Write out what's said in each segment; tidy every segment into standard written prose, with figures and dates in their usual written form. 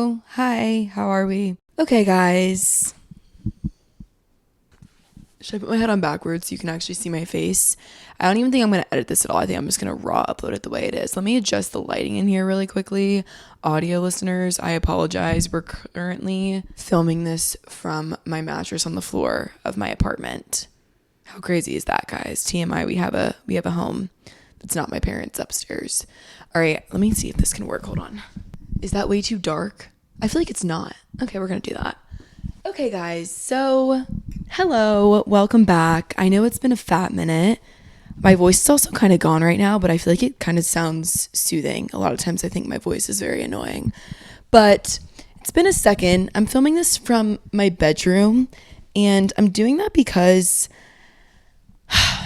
Hello. Hi. How are we? Okay, guys. Should I put my head on backwards so you can actually see my face? I don't even think I'm going to edit this at all. I think I'm just going to raw upload it the way it is. Let me adjust the lighting in here really quickly. Audio listeners, I apologize. We're currently filming this from my mattress on the floor of my apartment. How crazy is that, guys? TMI, we have a home. It's not my parents' upstairs. All right, let me see if this can work. Hold on. Is that way too dark? I feel like it's not. Okay, we're gonna do that. Okay, guys, so hello, welcome back. I know it's been a fat minute. My voice is also kind of gone right now, but I feel like it kind of sounds soothing. A lot of times I think my voice is very annoying. But it's been a second. I'm filming this from my bedroom, and I'm doing that because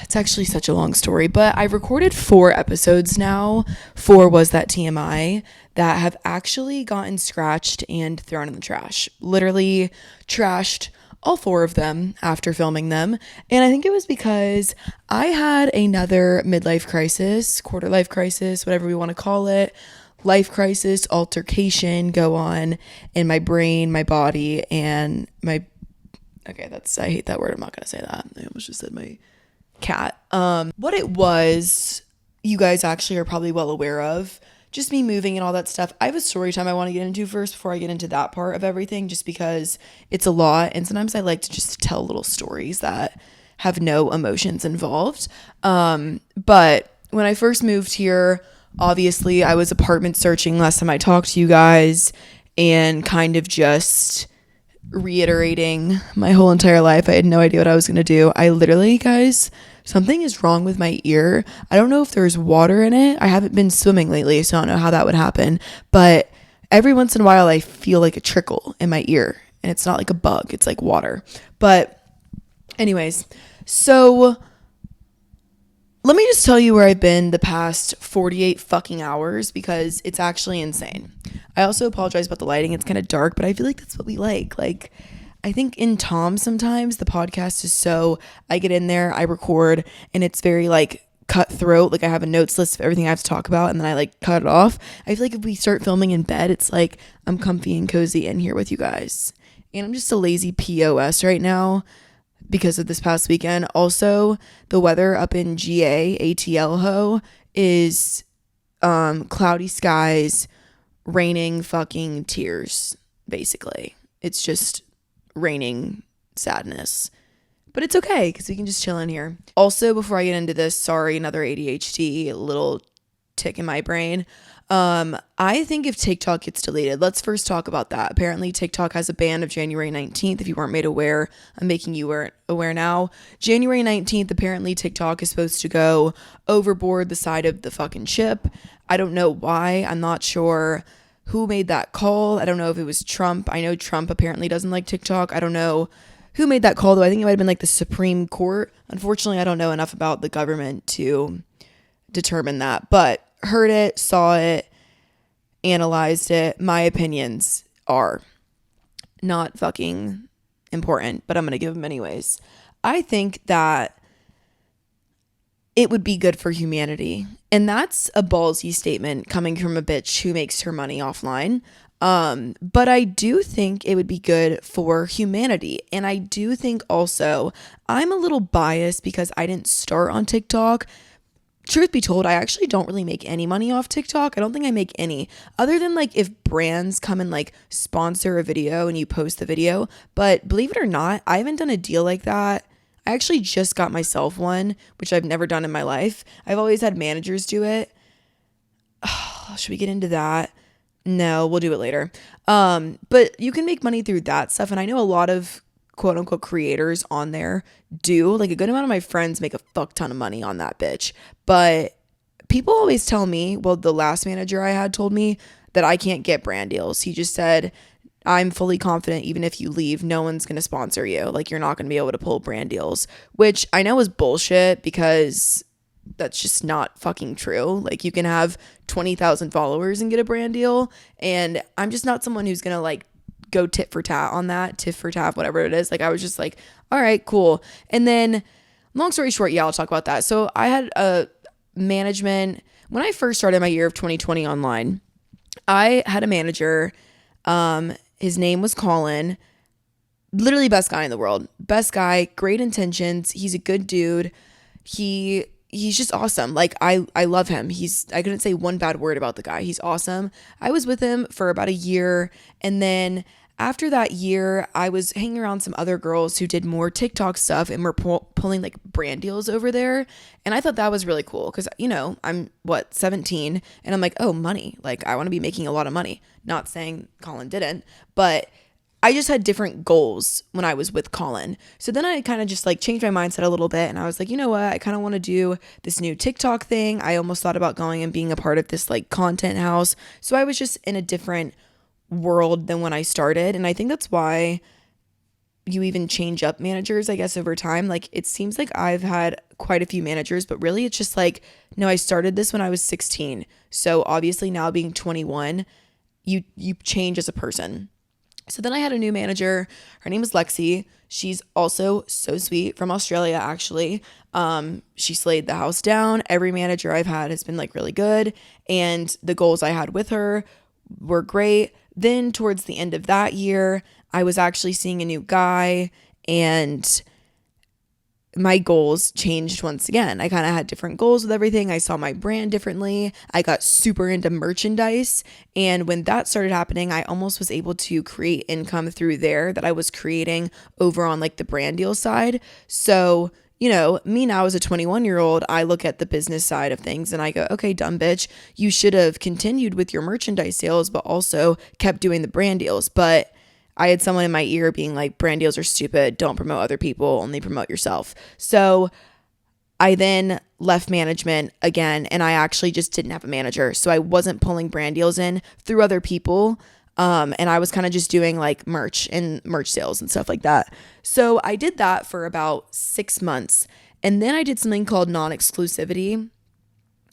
it's actually such a long story, but I've recorded 4 episodes now. 4 was that TMI that have actually gotten scratched and thrown in the trash. Literally trashed all 4 of them after filming them. And I think it was because I had another midlife crisis, quarter life crisis, whatever we want to call it, life crisis, altercation go on in my brain, my body, and I hate that word. I'm not going to say that. I almost just said my cat. What it was, you guys actually are probably well aware of, just me moving and all that stuff. I have a story time I want to get into first before I get into that part of everything, just because it's a lot, and sometimes I like to just tell little stories that have no emotions involved. But when I first moved here, obviously I was apartment searching last time I talked to you guys, and kind of just reiterating my whole entire life. I had no idea what I was going to do. I literally, guys, something is wrong with my ear. I don't know if there's water in it. I haven't been swimming lately, so I don't know how that would happen. But every once in a while, I feel like a trickle in my ear. And it's not like a bug. It's like water. But anyways, so let me just tell you where I've been the past 48 fucking hours, because it's actually insane. I also apologize about the lighting. It's kind of dark, but I feel like that's what we like. Like, I think in Tom sometimes the podcast is so, I get in there, I record, and it's very like cutthroat. Like, I have a notes list of everything I have to talk about, and then I like cut it off. I feel like if we start filming in bed, it's like I'm comfy and cozy in here with you guys. And I'm just a lazy POS right now because of this past weekend. Also, the weather up in GA, ATL ho, is cloudy skies, raining fucking tears, basically. It's just raining sadness. But it's okay, because we can just chill in here. Also, before I get into this, sorry, another ADHD little tick in my brain. I think if TikTok gets deleted, let's first talk about that. Apparently TikTok has a ban of January 19th. If you weren't made aware, I'm making you aware now. January 19th, apparently TikTok is supposed to go overboard the side of the fucking ship. I don't know why. I'm not sure who made that call. I don't know if it was Trump. I know Trump apparently doesn't like TikTok. I don't know who made that call, though. I think it might have been like the Supreme Court. Unfortunately, I don't know enough about the government to determine that, but heard it, saw it, analyzed it. My opinions are not fucking important, but I'm going to give them anyways. I think that it would be good for humanity. And that's a ballsy statement coming from a bitch who makes her money offline. But I do think it would be good for humanity. And I do think also, I'm a little biased because I didn't start on TikTok. Truth be told, I actually don't really make any money off TikTok. I don't think I make any, other than like if brands come and like sponsor a video and you post the video. But believe it or not, I haven't done a deal like that. I actually just got myself one, which I've never done in my life. I've always had managers do it. Oh, should we get into that? No, we'll do it later. But you can make money through that stuff. And I know a lot of quote unquote creators on there do. Like, a good amount of my friends make a fuck ton of money on that bitch. But people always tell me, well, the last manager I had told me that I can't get brand deals. He just said, I'm fully confident even if you leave, no one's going to sponsor you. Like, you're not going to be able to pull brand deals, which I know is bullshit because that's just not fucking true. Like, you can have 20,000 followers and get a brand deal. And I'm just not someone who's going to like go tit for tat on that, tiff for tat, whatever it is. Like, I was just like, all right, cool. And then long story short, yeah, I'll talk about that. So I had a management when I first started my year of 2020 online. I had a manager His name was Colin. Literally best guy in the world. Best guy, great intentions. He's a good dude. He's just awesome. Like I love him. I couldn't say one bad word about the guy. He's awesome. I was with him for about a year, and then after that year, I was hanging around some other girls who did more TikTok stuff and were pulling like brand deals over there. And I thought that was really cool because, I'm 17 and I'm like, oh, money. Like, I want to be making a lot of money. Not saying Colin didn't, but I just had different goals when I was with Colin. So then I kind of just like changed my mindset a little bit, and I was like, you know what? I kind of want to do this new TikTok thing. I almost thought about going and being a part of this like content house. So I was just in a different world than when I started. And I think that's why you even change up managers, I guess, over time. Like, it seems like I've had quite a few managers, but really it's just like, no, I started this when I was 16. So obviously now being 21, you change as a person. So then I had a new manager. Her name is Lexi. She's also so sweet, from Australia, actually. She slayed the house down. Every manager I've had has been like really good. And the goals I had with her were great. Then towards the end of that year, I was actually seeing a new guy, and my goals changed once again. I kind of had different goals with everything. I saw my brand differently. I got super into merchandise. And when that started happening, I almost was able to create income through there that I was creating over on like the brand deal side. So, me now as a 21-year-old, I look at the business side of things and I go, okay, dumb bitch, you should have continued with your merchandise sales, but also kept doing the brand deals. But I had someone in my ear being like, brand deals are stupid. Don't promote other people, only promote yourself. So I then left management again, and I actually just didn't have a manager. So I wasn't pulling brand deals in through other people. And I was kind of just doing like merch and merch sales and stuff like that. So I did that for about 6 months. And then I did something called non-exclusivity,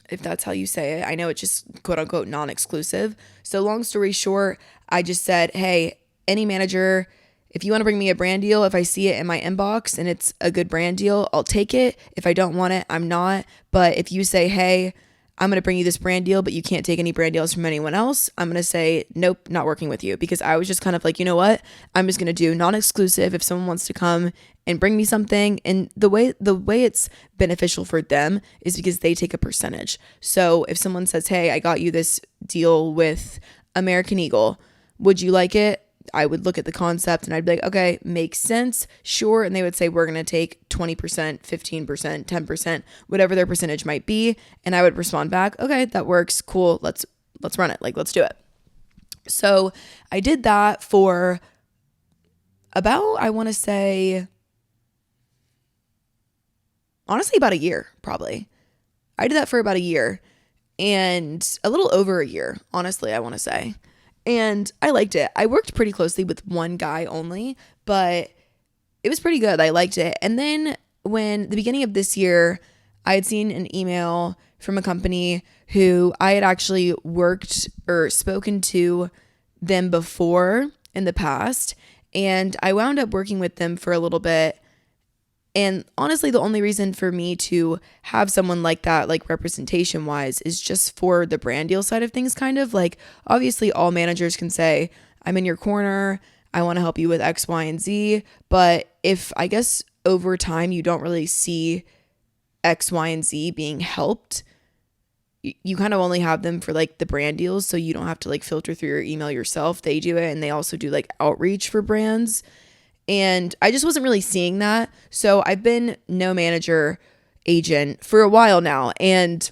if that's how you say it. I know it's just quote unquote non-exclusive. So long story short, I just said, hey, any manager, if you want to bring me a brand deal, if I see it in my inbox and it's a good brand deal, I'll take it. If I don't want it, I'm not. But if you say, hey, I'm going to bring you this brand deal, but you can't take any brand deals from anyone else, I'm going to say, nope, not working with you. Because I was just kind of like, you know what? I'm just going to do non-exclusive if someone wants to come and bring me something. And the way it's beneficial for them is because they take a percentage. So if someone says, hey, I got you this deal with American Eagle, would you like it? I would look at the concept and I'd be like, okay, makes sense, sure. And they would say, we're going to take 20%, 15%, 10%, whatever their percentage might be. And I would respond back, okay, that works, cool, let's run it, like, let's do it. So I did that for about, I want to say, honestly, about a year, probably. I did that for about a year and a little over a year, honestly, I want to say. And I liked it. I worked pretty closely with one guy only, but it was pretty good. I liked it. And then when the beginning of this year, I had seen an email from a company who I had actually worked or spoken to them before in the past. And I wound up working with them for a little bit. And honestly, the only reason for me to have someone like that, like representation wise, is just for the brand deal side of things, kind of like, obviously all managers can say, I'm in your corner, I want to help you with X, Y, and Z. But if I guess over time you don't really see X, Y, and Z being helped, you kind of only have them for like the brand deals. So you don't have to like filter through your email yourself. They do it, and they also do like outreach for brands. And I just wasn't really seeing that. So I've been no manager agent for a while now. And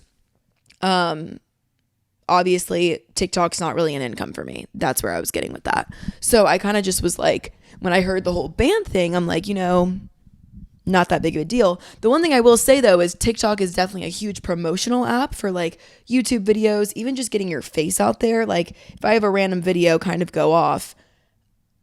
obviously TikTok's not really an income for me. That's where I was getting with that. So I kind of just was like, when I heard the whole band thing, I'm like, not that big of a deal. The one thing I will say though is TikTok is definitely a huge promotional app for like YouTube videos, even just getting your face out there. Like if I have a random video kind of go off,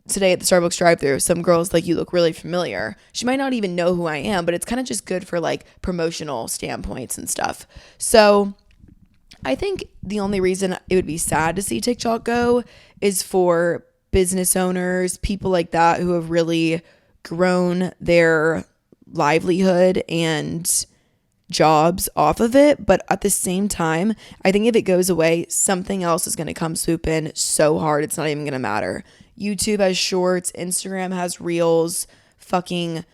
today at the Starbucks drive-thru, some girl's like, you look really familiar. She might not even know who I am, but it's kind of just good for like promotional standpoints and stuff. So I think the only reason it would be sad to see TikTok go is for business owners, people like that who have really grown their livelihood and jobs off of it, but at the same time, I think if it goes away, something else is going to come swoop in so hard it's not even going to matter. YouTube has shorts, Instagram has reels, fucking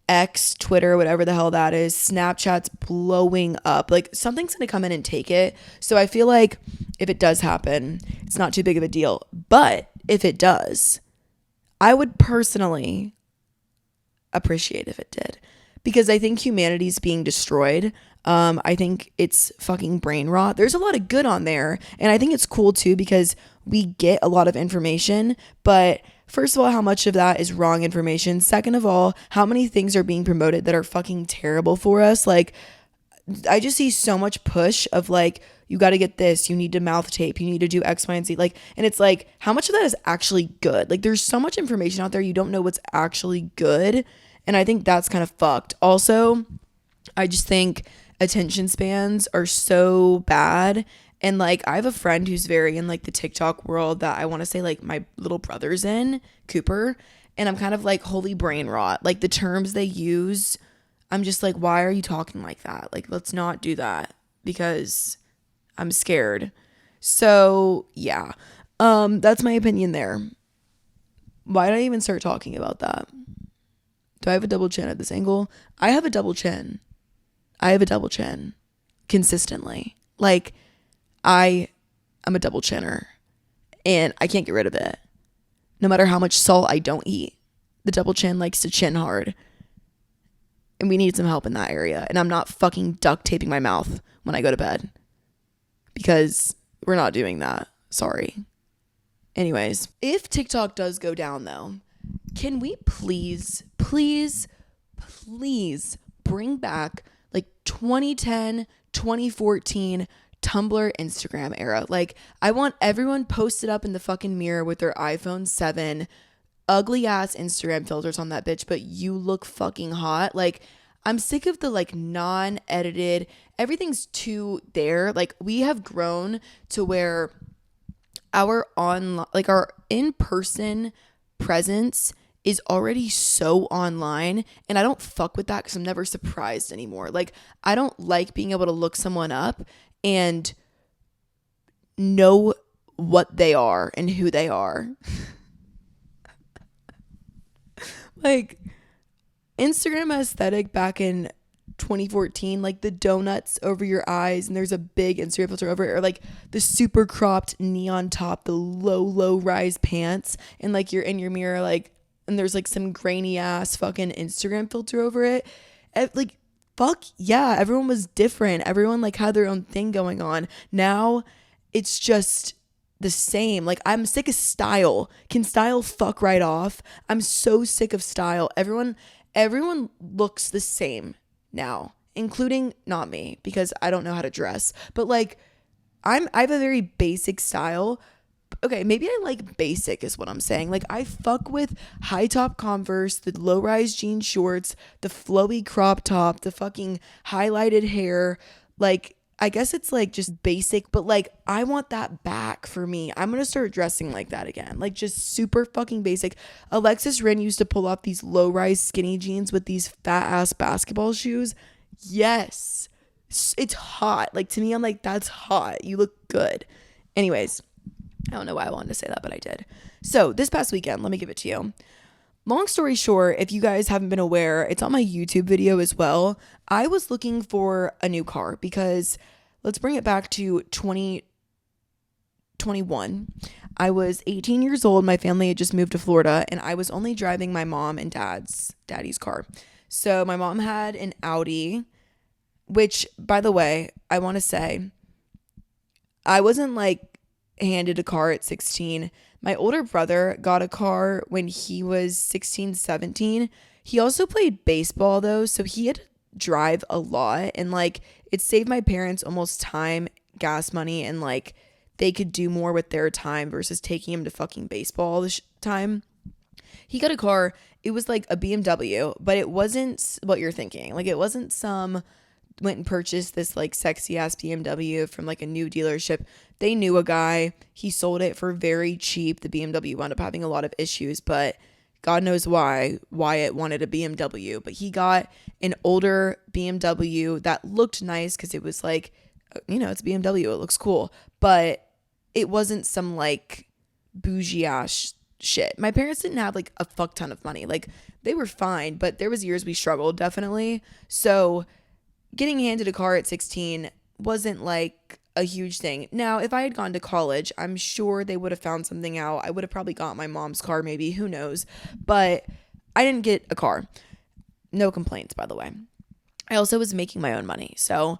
X, Twitter, whatever the hell that is, Snapchat's blowing up. Like something's going to come in and take it. So I feel like if it does happen, it's not too big of a deal. But if it does, I would personally appreciate if it did, because I think humanity's being destroyed. I think it's fucking brain rot. There's a lot of good on there, and I think it's cool too because we get a lot of information, but first of all, how much of that is wrong information? Second of all, how many things are being promoted that are fucking terrible for us? Like, I just see so much push of like, you got to get this, you need to mouth tape, you need to do X, Y, and Z. Like, and it's like, how much of that is actually good? Like, there's so much information out there, you don't know what's actually good. And I think that's kind of fucked. Also, I just think attention spans are so bad. And like, I have a friend who's very in like the TikTok world that I want to say like my little brother's in, Cooper. And I'm kind of like, holy brain rot. Like the terms they use, I'm just like, why are you talking like that? Like, let's not do that because I'm scared. So yeah, that's my opinion there. Why did I even start talking about that? Do I have a double chin at this angle? I have a double chin. I have a double chin consistently. Like, I am a double chinner and I can't get rid of it. No matter how much salt I don't eat, the double chin likes to chin hard. And we need some help in that area. And I'm not fucking duct taping my mouth when I go to bed because we're not doing that. Sorry. Anyways, if TikTok does go down though, can we please bring back like 2010, 2014 Tumblr, Instagram era? Like, I want everyone posted up in the fucking mirror with their iPhone 7, ugly ass Instagram filters on that bitch, but you look fucking hot. Like, I'm sick of the like non-edited, everything's too there. Like, we have grown to where our our in-person presence is already so online, and I don't fuck with that because I'm never surprised anymore. Like, I don't like being able to look someone up and know what they are and who they are. Like, Instagram aesthetic back in 2014, like the donuts over your eyes and there's a big Instagram filter over it, or like the super cropped neon top, the low rise pants, and like you're in your mirror like, and there's like some grainy ass fucking Instagram filter over it. Like, fuck yeah, everyone was different. Everyone like had their own thing going on. Now it's just the same. Like, I'm sick of style. Can style fuck right off? I'm so sick of style. Everyone looks the same now, including not me because I don't know how to dress. But like, I have a very basic style. Okay, maybe I like basic is what I'm saying. Like, I fuck with high top Converse, the low rise jean shorts, the flowy crop top, the fucking highlighted hair. Like, I guess it's like just basic, but like, I want that back for me. I'm gonna start dressing like that again. Like, just super fucking basic. Alexis Rin used to pull off these low rise skinny jeans with these fat ass basketball shoes. Yes, it's hot. Like, to me, I'm like, that's hot. You look good. Anyways, I don't know why I wanted to say that, but I did. So this past weekend, let me give it to you. Long story short, if you guys haven't been aware, it's on my YouTube video as well. I was looking for a new car because let's bring it back to 2021. I was 18 years old. My family had just moved to Florida and I was only driving my mom and daddy's car. So my mom had an Audi, which, by the way, I want to say, I wasn't like handed a car at 16. My older brother got a car when he was 16, 17. He also played baseball though, so he had to drive a lot, and like, it saved my parents almost time, gas money, and like, they could do more with their time versus taking him to fucking baseball all the time. He got a car. It was like a BMW, but it wasn't what you're thinking. Like, it wasn't some went and purchased this like sexy ass BMW from like a new dealership. They knew a guy. He sold it for very cheap. The BMW wound up having a lot of issues, but God knows why Wyatt wanted a BMW, but he got an older BMW that looked nice because it was like, it's BMW, it looks cool, but it wasn't some like bougie ass shit. My parents didn't have like a fuck ton of money. Like they were fine, but there was years we struggled definitely. So getting handed a car at 16 wasn't like a huge thing. Now, if I had gone to college, I'm sure they would have found something out. I would have probably got my mom's car, maybe, who knows. But I didn't get a car. No complaints, by the way. I also was making my own money. So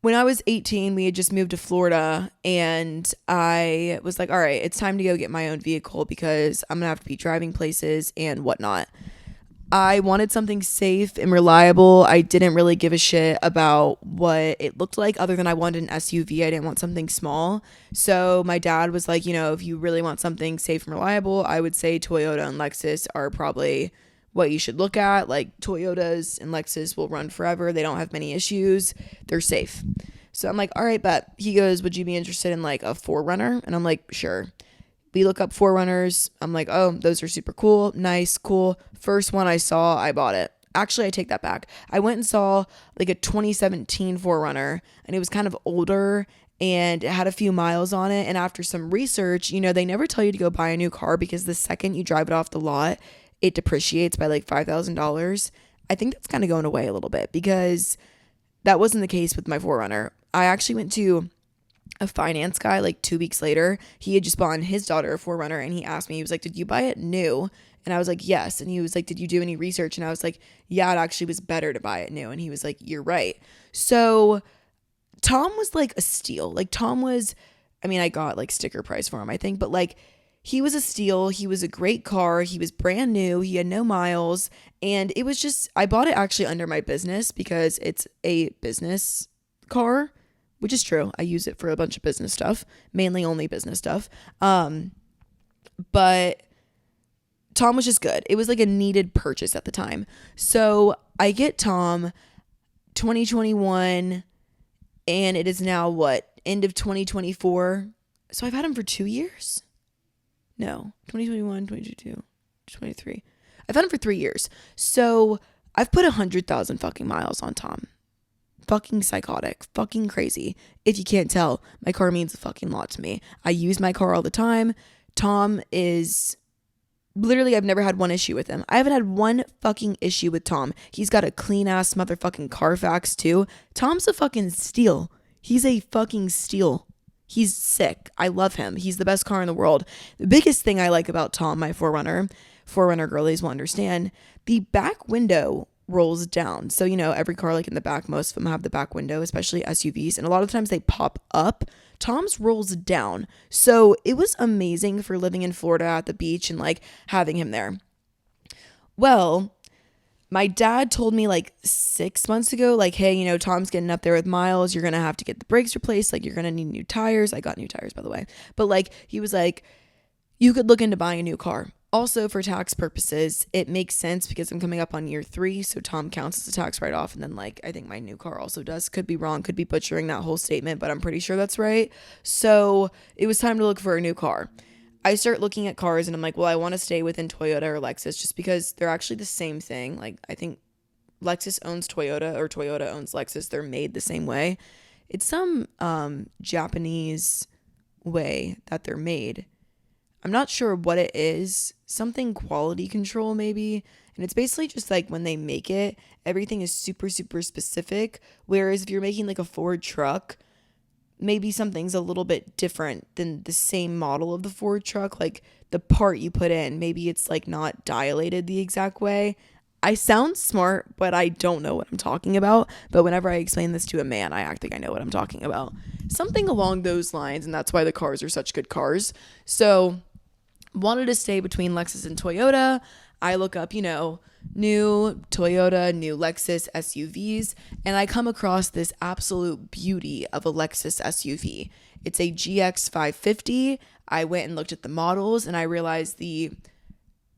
when I was 18, we had just moved to Florida, and I was like, all right, it's time to go get my own vehicle because I'm going to have to be driving places and whatnot. I wanted something safe and reliable. I didn't really give a shit about what it looked like other than I wanted an SUV. I didn't want something small. So my dad was like, if you really want something safe and reliable, I would say Toyota and Lexus are probably what you should look at. Like Toyotas and Lexus will run forever. They don't have many issues. They're safe. So I'm like, all right, but he goes, would you be interested in like a 4Runner? And I'm like, sure. We look up 4Runners. I'm like, oh, those are super cool. Nice, cool. First one I saw, I bought it. Actually, I take that back. I went and saw like a 2017 4Runner, and it was kind of older and it had a few miles on it. And after some research, they never tell you to go buy a new car because the second you drive it off the lot, it depreciates by like $5,000. I think that's kind of going away a little bit because that wasn't the case with my 4Runner. I actually went to a finance guy like 2 weeks later. He had just bought his daughter a 4Runner, and he asked me, he was like, did you buy it new? And I was like, yes. And he was like, did you do any research? And I was like, yeah, it actually was better to buy it new. And he was like, you're right. So Tom was like a steal. Like Tom was, I got like sticker price for him, I think, but like he was a steal. He was a great car. He was brand new. He had no miles. And it was just, I bought it actually under my business because it's a business car, which is true. I use it for a bunch of business stuff, mainly only business stuff. But Tom was just good. It was like a needed purchase at the time. So I get Tom 2021, and it is now end of 2024. So I've had him for 2 years. No, 2021, 2022, 2023. I've had him for 3 years. So I've put 100,000 fucking miles on Tom. Fucking psychotic, fucking crazy. If you can't tell, my car means a fucking lot to me. I use my car all the time. Tom is literally, I've never had one issue with him. I haven't had one fucking issue with Tom. He's got a clean ass motherfucking Carfax too. Tom's a fucking steal. He's a fucking steal. He's sick. I love him. He's the best car in the world. The biggest thing I like about Tom, my 4Runner girlies will understand, the back window rolls down. So, every car like in the back, most of them have the back window, especially SUVs. And a lot of times they pop up. Tom's rolls down. So it was amazing for living in Florida at the beach and like having him there. Well, my dad told me like 6 months ago, like, hey, Tom's getting up there with miles. You're going to have to get the brakes replaced. Like, you're going to need new tires. I got new tires, by the way. But like, he was like, you could look into buying a new car. Also, for tax purposes, it makes sense because I'm coming up on year 3. So Tom counts as a tax write-off. And then like, I think my new car also does. Could be wrong. Could be butchering that whole statement, but I'm pretty sure that's right. So it was time to look for a new car. I start looking at cars and I'm like, well, I want to stay within Toyota or Lexus just because they're actually the same thing. Like, I think Lexus owns Toyota or Toyota owns Lexus. They're made the same way. It's some Japanese way that they're made. I'm not sure what it is. Something quality control maybe. And it's basically just like when they make it, everything is super, super specific. Whereas if you're making like a Ford truck, maybe something's a little bit different than the same model of the Ford truck. Like the part you put in, maybe it's like not dilated the exact way. I sound smart, but I don't know what I'm talking about. But whenever I explain this to a man, I act like I know what I'm talking about. Something along those lines, and that's why the cars are such good cars. So wanted to stay between Lexus and Toyota. I look up, new Toyota, new Lexus SUVs, and I come across this absolute beauty of a Lexus SUV. It's a GX 550. I went and looked at the models, and I realized the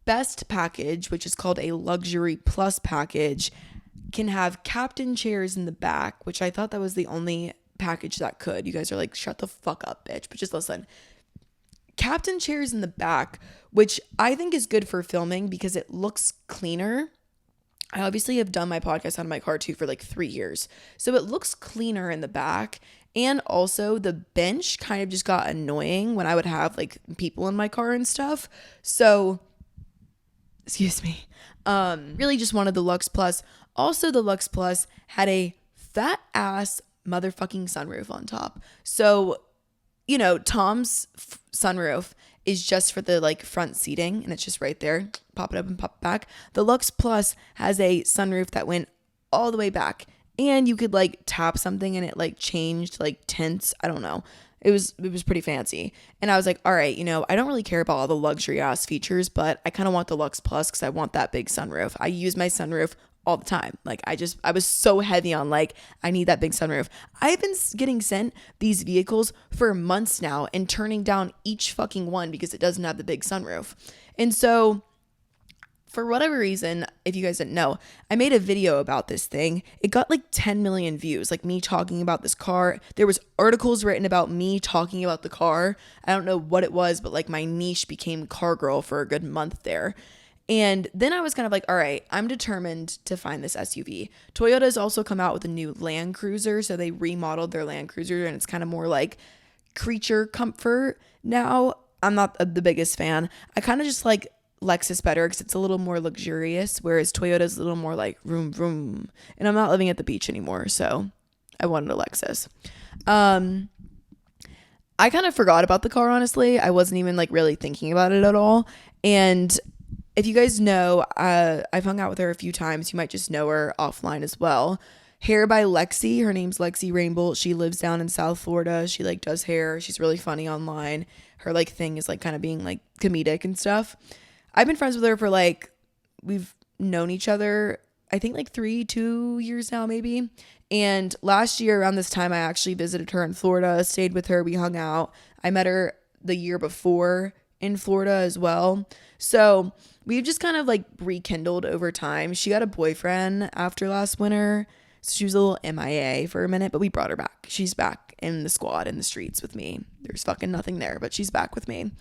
best package, which is called a luxury plus package, can have captain chairs in the back, which I thought that was the only package that could. You guys are like, shut the fuck up, bitch. But just listen. captain chairs in the back, which I think is good for filming because it looks cleaner. I obviously have done my podcast on my car too for like 3 years. So it looks cleaner in the back. And also the bench kind of just got annoying when I would have like people in my car and stuff. So, excuse me. Really just wanted the Lux Plus. Also the Lux Plus had a fat ass motherfucking sunroof on top. So, you know, Tom's sunroof is just for the like front seating and it's just right there. Pop it up and pop it back. The Lux Plus has a sunroof that went all the way back and you could like tap something and it like changed like tints. I don't know. It was pretty fancy. And I was like, all right, you know, I don't really care about all the luxury ass features, but I kind of want the Lux Plus because I want that big sunroof. I use my sunroof all the time. Like I was so heavy on like, I need that big sunroof. I've been getting sent these vehicles for months now and turning down each fucking one because it doesn't have the big sunroof. And so for whatever reason, if you guys didn't know, I made a video about this thing. It got like 10 million views, like me talking about this car. There was articles written about me talking about the car. I don't know what it was, but like my niche became car girl for a good month there. And then I was kind of like, all right, I'm determined to find this SUV. Toyota's also come out with a new Land Cruiser. So they remodeled their Land Cruiser and it's kind of more like creature comfort now. I'm not the biggest fan. I kind of just like Lexus better because it's a little more luxurious, whereas Toyota's a little more like vroom vroom. And I'm not living at the beach anymore, so I wanted a Lexus. I kind of forgot about the car, honestly. I wasn't even like really thinking about it at all. And if you guys know, I've hung out with her a few times. You might just know her offline as well. Hair by Lexi. Her name's Lexi Rainbolt. She lives down in South Florida. She like does hair. She's really funny online. Her like thing is like kind of being like comedic and stuff. I've been friends with her for like, we've known each other, I think like 2 years now maybe. And last year around this time, I actually visited her in Florida, stayed with her. We hung out. I met her the year before in Florida as well. So we've just kind of like rekindled over time. She got a boyfriend after last winter. So she was a little MIA for a minute, but we brought her back. She's back in the squad in the streets with me. There's fucking nothing there, but she's back with me.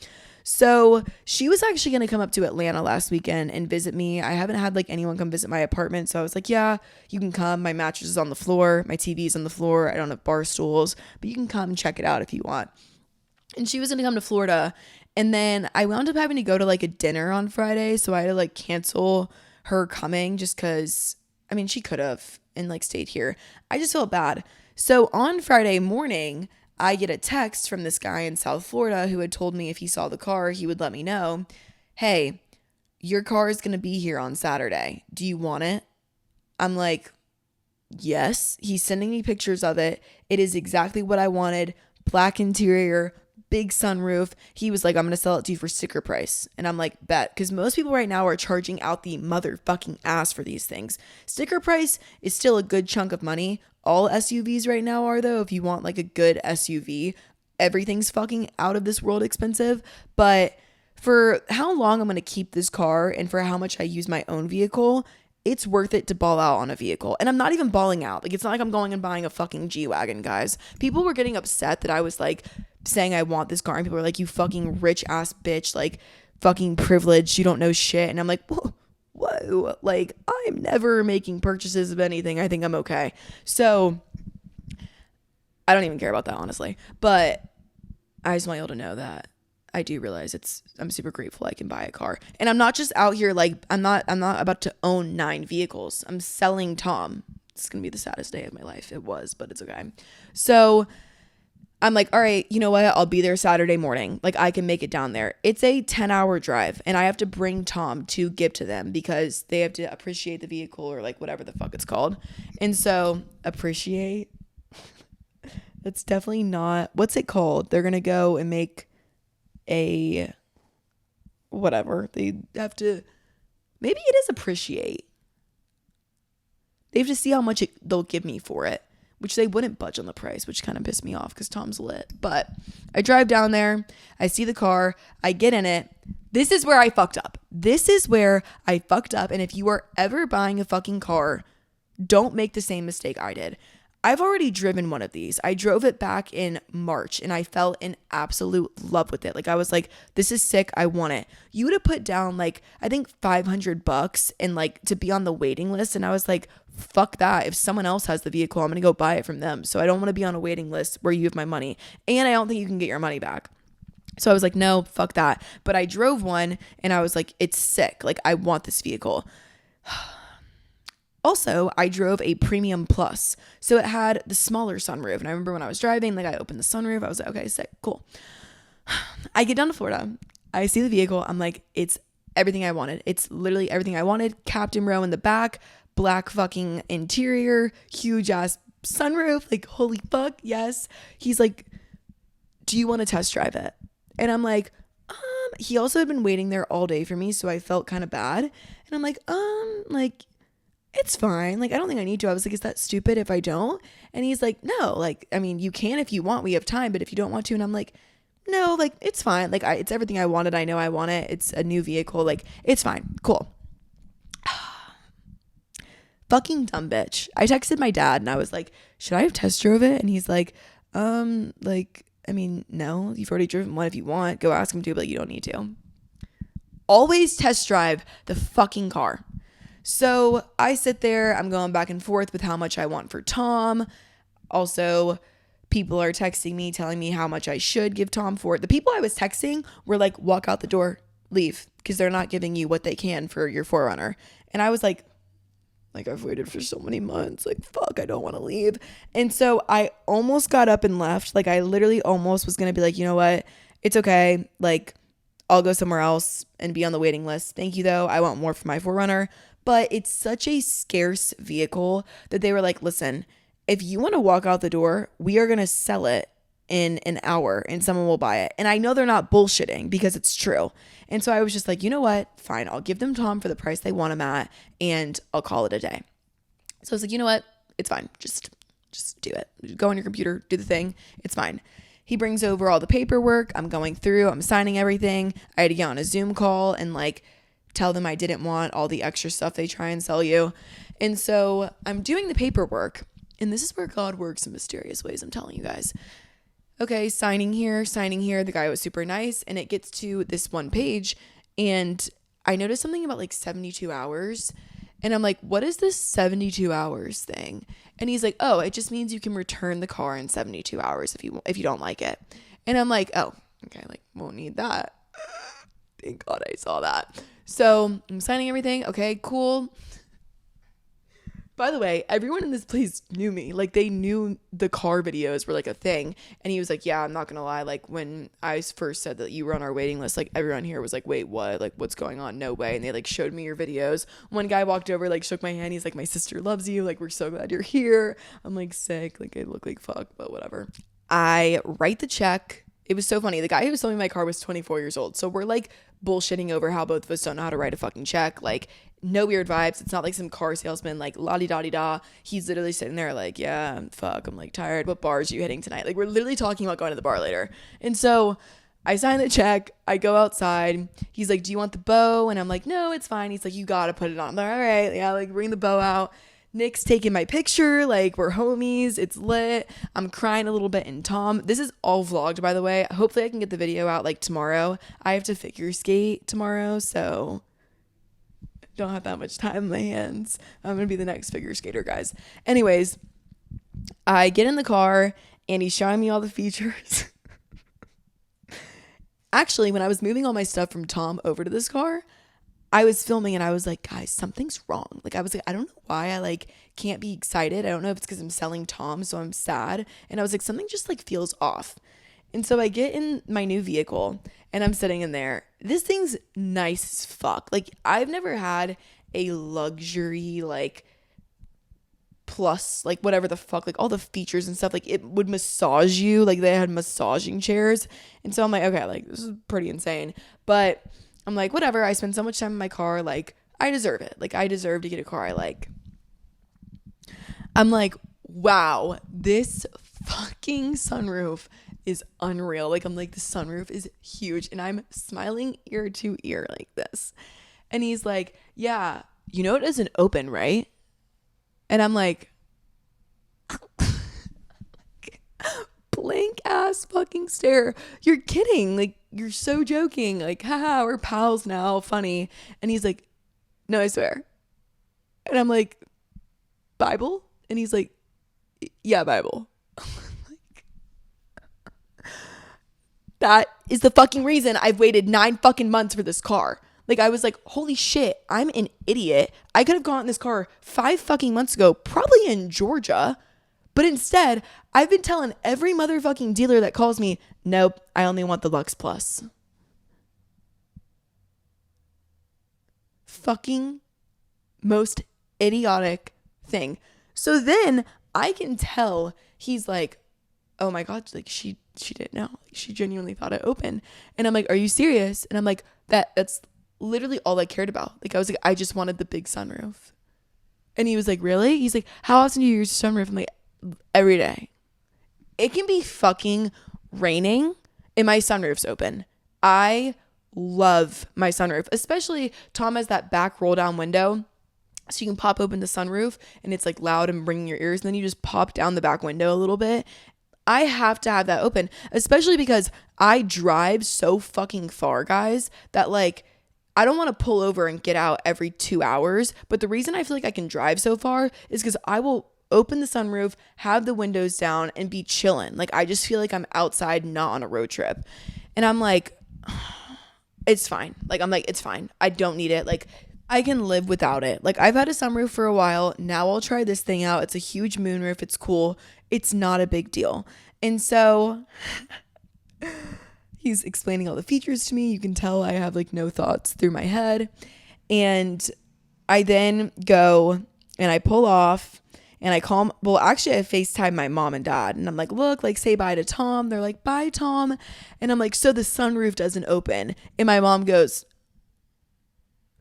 So she was actually going to come up to Atlanta last weekend and visit me. I haven't had like anyone come visit my apartment. So I was like, yeah, you can come. My mattress is on the floor. My TV is on the floor. I don't have bar stools, but you can come and check it out if you want. And she was going to come to Florida. And then I wound up having to go to like a dinner on Friday. So I had to like cancel her coming just because, I mean, she could have and like stayed here. I just felt bad. So on Friday morning, I get a text from this guy in South Florida who had told me if he saw the car, he would let me know, hey, your car is going to be here on Saturday. Do you want it? I'm like, yes. He's sending me pictures of it. It is exactly what I wanted. Black interior, big sunroof. He was like, I'm going to sell it to you for sticker price. And I'm like, bet. Because most people right now are charging out the motherfucking ass for these things. Sticker price is still a good chunk of money. All SUVs right now are, though. If you want like a good SUV, everything's fucking out of this world expensive. But for how long I'm going to keep this car and for how much I use my own vehicle, it's worth it to ball out on a vehicle. And I'm not even balling out. Like, it's not like I'm going and buying a fucking G-Wagon, guys. People were getting upset that I was like saying I want this car. And people were like, you fucking rich ass bitch, like fucking privileged. You don't know shit. And I'm like, whoa. Like, I'm never making purchases of anything. I think I'm okay. So I don't even care about that, honestly. But I just want y'all to know that I do realize I'm super grateful I can buy a car. And I'm not just out here like, I'm not about to own 9 vehicles. I'm selling Tom. It's going to be the saddest day of my life. It was, but it's okay. So I'm like, all right, you know what? I'll be there Saturday morning. Like, I can make it down there. It's a 10-hour drive, and I have to bring Tom to give to them because they have to appreciate the vehicle or like whatever the fuck it's called. And so appreciate, that's definitely not, what's it called? They're going to go and make a whatever. They have to, maybe it is appreciate. They have to see how much they'll give me for it, which they wouldn't budge on the price, which kind of pissed me off because Tom's lit. But I drive down there. I see the car. I get in it. This is where I fucked up. And if you are ever buying a fucking car, don't make the same mistake I did. I've already driven one of these. I drove it back in March and I fell in absolute love with it. Like I was like, this is sick. I want it. You would have put down like, I think $500 and like to be on the waiting list. And I was like, fuck that. If someone else has the vehicle, I'm going to go buy it from them. So I don't want to be on a waiting list where you have my money. And I don't think you can get your money back. So I was like, no, fuck that. But I drove one and I was like, it's sick. Like I want this vehicle. Also, I drove a Premium Plus. So it had the smaller sunroof. And I remember when I was driving, like I opened the sunroof. I was like, okay, sick, cool. I get down to Florida. I see the vehicle. I'm like, it's everything I wanted. It's literally everything I wanted. Captain row in the back, black fucking interior, huge ass sunroof. Like, holy fuck, yes. He's like, do you want to test drive it? And I'm like, he also had been waiting there all day for me. So I felt kind of bad. And I'm like, it's fine. Like, I don't think I need to. I was like, is that stupid if I don't? And he's like, no, like, I mean, you can if you want, we have time, but if you don't want to. And I'm like, no, like, it's fine. Like, it's everything I wanted. I know I want it. It's a new vehicle. Like, it's fine. Cool. Fucking dumb bitch. I texted my dad and I was like, should I have test drove it? And he's like, I mean, no, you've already driven one. If you want, go ask him to, but you don't need to. Always test drive the fucking car. So I sit there, I'm going back and forth with how much I want for Tom. Also, people are texting me, telling me how much I should give Tom for it. The people I was texting were like, walk out the door, leave, because they're not giving you what they can for your 4Runner. And I was like, I've waited for so many months. Like, fuck, I don't want to leave. And so I almost got up and left. Like, I literally almost was going to be like, you know what? It's okay. Like, I'll go somewhere else and be on the waiting list. Thank you, though. I want more for my 4Runner. But it's such a scarce vehicle that they were like, listen, if you want to walk out the door, we are going to sell it in an hour and someone will buy it. And I know they're not bullshitting because it's true. And so I was just like, you know what? Fine. I'll give them Tom for the price they want him at and I'll call it a day. So I was like, you know what? It's fine. Just do it. Go on your computer, do the thing. It's fine. He brings over all the paperwork. I'm going through, I'm signing everything. I had to get on a Zoom call and like tell them I didn't want all the extra stuff they try and sell you. And so I'm doing the paperwork. And this is where God works in mysterious ways, I'm telling you guys. Okay, signing here. The guy was super nice. And it gets to this one page. And I noticed something about like 72 hours. And I'm like, what is this 72 hours thing? And he's like, oh, it just means you can return the car in 72 hours if you don't like it. And I'm like, oh, okay, like won't need that. Thank God I saw that. So I'm signing everything. Okay, cool. By the way, everyone in this place knew me. Like, they knew the car videos were like a thing. And he was like, yeah, I'm not gonna lie. Like, when I first said that you were on our waiting list, like everyone here was like, wait, what? Like, what's going on? No way. And they like showed me your videos. One guy walked over, like shook my hand. He's like, my sister loves you. Like, we're so glad you're here. I'm like, sick. Like, I look like fuck, but whatever. I write the check. It was so funny. The guy who was selling my car was 24 years old. So we're like bullshitting over how both of us don't know how to write a fucking check. Like, no weird vibes. It's not like some car salesman, like la-di-da-di-da. He's literally sitting there like, yeah, fuck, I'm like tired. What bars are you hitting tonight? Like, we're literally talking about going to the bar later. And so I sign the check. I go outside. He's like, do you want the bow? And I'm like, no, it's fine. He's like, you got to put it on. I'm like, all right. Yeah, like bring the bow out. Nick's taking my picture. Like, we're homies. It's lit. I'm crying a little bit. And Tom, this is all vlogged, by the way. Hopefully I can get the video out like tomorrow. I have to figure skate tomorrow, so don't have that much time in my hands. I'm gonna be the next figure skater, guys. Anyways, I get in the car and he's showing me all the features. Actually, when I was moving all my stuff from Tom over to this car, I was filming and I was like, guys, something's wrong. Like, I was like, I don't know why I like can't be excited. I don't know if it's because I'm selling Tom, so I'm sad. And I was like, something just like feels off. And so I get in my new vehicle and I'm sitting in there. This thing's nice as fuck. Like, I've never had a luxury, like, plus, like, whatever the fuck, like, all the features and stuff. Like, it would massage you. Like, they had massaging chairs. And so I'm like, okay, like, this is pretty insane. But I'm like, whatever. I spend so much time in my car. Like, I deserve it. Like, I deserve to get a car I like. I'm like, wow, this fucking sunroof is unreal. Like, I'm like, the sunroof is huge. And I'm smiling ear to ear like this. And he's like, yeah, you know it doesn't open, right? And I'm like, blank ass fucking stare. You're kidding. Like, you're so joking. Like, haha, we're pals now. Funny. And he's like, no, I swear. And I'm like, Bible? And he's like, yeah, Bible. Like, that is the fucking reason I've waited 9 fucking months for this car. Like, I was like, holy shit, I'm an idiot. I could have gotten this car 5 fucking months ago, probably in Georgia. But instead, I've been telling every motherfucking dealer that calls me, nope, I only want the Lux Plus. Fucking most idiotic thing. So then I can tell he's like, oh my God, like she didn't know. Like, she genuinely thought it open. And I'm like, are you serious? And I'm like, that's literally all I cared about. Like, I was like, I just wanted the big sunroof. And he was like, really? He's like, how often do you use your sunroof? I'm like, every day. It can be fucking raining and my sunroof's open. I love my sunroof, especially Tom has that back roll down window. So you can pop open the sunroof and it's like loud and ringing your ears. And then you just pop down the back window a little bit. I have to have that open, especially because I drive so fucking far, guys, that like, I don't want to pull over and get out every 2 hours. But the reason I feel like I can drive so far is because I will open the sunroof, have the windows down, and be chilling. Like, I just feel like I'm outside, not on a road trip. And I'm like, it's fine. Like, I'm like, it's fine. I don't need it. Like, I can live without it. Like, I've had a sunroof for a while. Now I'll try this thing out. It's a huge moonroof. It's cool. It's not a big deal. And so he's explaining all the features to me. You can tell I have like no thoughts through my head. And I then go and I pull off and I call, well, actually I FaceTime my mom and dad and I'm like, look, like say bye to Tom. They're like, bye, Tom. And I'm like, so the sunroof doesn't open. And my mom goes,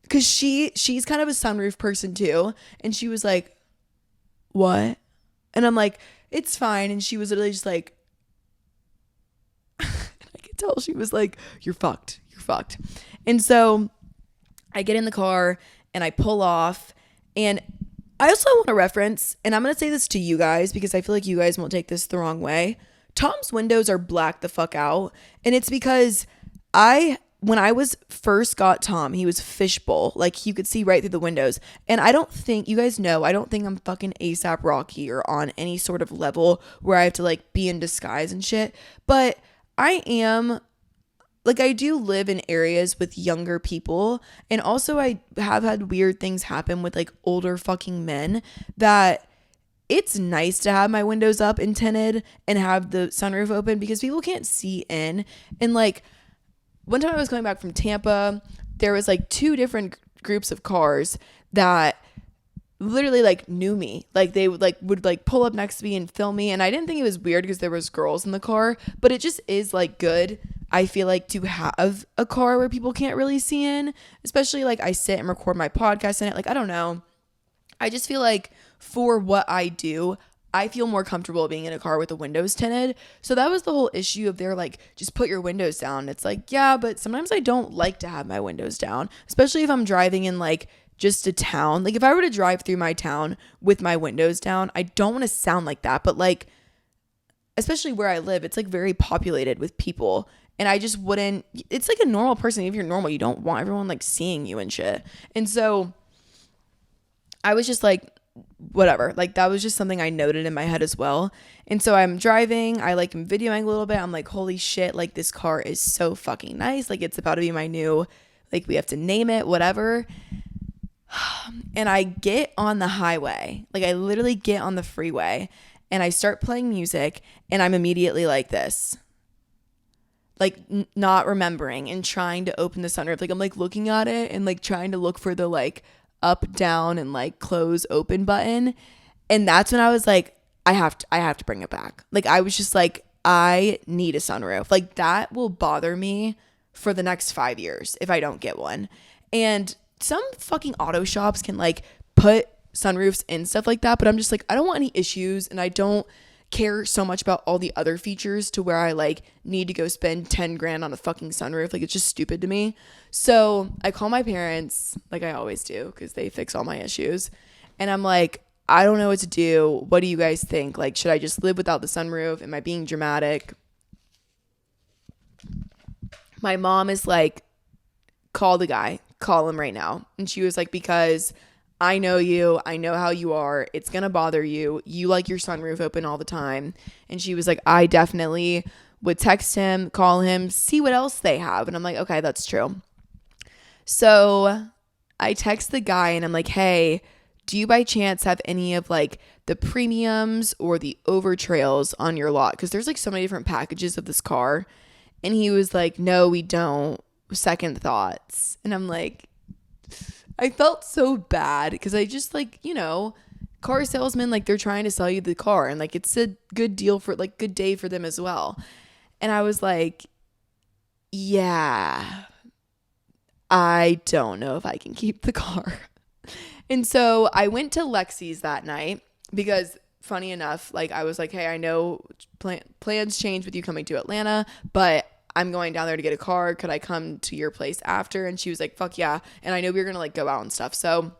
cause she's kind of a sunroof person too. And she was like, what? And I'm like, it's fine. And she was literally just like, I could tell she was like, you're fucked. You're fucked. And so I get in the car and I pull off. And I also want to reference, and I'm going to say this to you guys because I feel like you guys won't take this the wrong way. Tom's windows are blacked the fuck out. And it's because when I was first got Tom, he was fishbowl. Like, you could see right through the windows. And I don't think, you guys know, I don't think I'm fucking ASAP Rocky or on any sort of level where I have to like be in disguise and shit. But I am, like, I do live in areas with younger people. And also I have had weird things happen with like older fucking men that it's nice to have my windows up and tinted and have the sunroof open because people can't see in. And like, one time I was coming back from Tampa, there was like 2 different groups of cars that literally like knew me. Like, they would pull up next to me and film me. And I didn't think it was weird because there was girls in the car, but it just is like good, I feel like, to have a car where people can't really see in, especially like I sit and record my podcast in it. Like, I don't know. I just feel like for what I do, I feel more comfortable being in a car with the windows tinted. So that was the whole issue of their like, just put your windows down. It's like, yeah, but sometimes I don't like to have my windows down, especially if I'm driving in like just a town. Like, if I were to drive through my town with my windows down, I don't want to sound like that. But like, especially where I live, it's like very populated with people. And I just wouldn't, it's like a normal person. If you're normal, you don't want everyone like seeing you and shit. And so I was just like, whatever, like that was just something I noted in my head as well. And so I'm driving, I like am videoing a little bit, I'm like, holy shit, like this car is so fucking nice, like it's about to be my new, like we have to name it, whatever. And I get on the highway, like I literally get on the freeway and I start playing music and I'm immediately like this, like not remembering and trying to open the sunroof. Like I'm like looking at it and like trying to look for the like up, down, and like close open button. And that's when I was like, I have to bring it back. Like, I was just like, I need a sunroof. Like, that will bother me for the next 5 years if I don't get one. And some fucking auto shops can like put sunroofs in stuff like that, but I'm just like, I don't want any issues, and I don't care so much about all the other features to where I like need to go spend 10 grand on a fucking sunroof. Like, it's just stupid to me. So I call my parents, like I always do, because they fix all my issues. And I'm like, I don't know what to do. What do you guys think? Like, should I just live without the sunroof? Am I being dramatic? My mom is like, call the guy, call him right now. And she was like, because I know you, I know how you are. It's going to bother you. You like your sunroof open all the time. And she was like, I definitely would text him, call him, see what else they have. And I'm like, okay, that's true. So I text the guy and I'm like, hey, do you by chance have any of like the premiums or the over trails on your lot? Because there's like so many different packages of this car. And he was like, no, we don't. Second thoughts. And I'm like, I felt so bad because I just like, you know, car salesmen, like they're trying to sell you the car and like it's a good deal for like good day for them as well. And I was like, yeah, I don't know if I can keep the car. And so I went to Lexi's that night because funny enough, like I was like, hey, I know plans change with you coming to Atlanta, but I'm going down there to get a car. Could I come to your place after? And she was like, fuck yeah. And I know we were going to like go out and stuff. So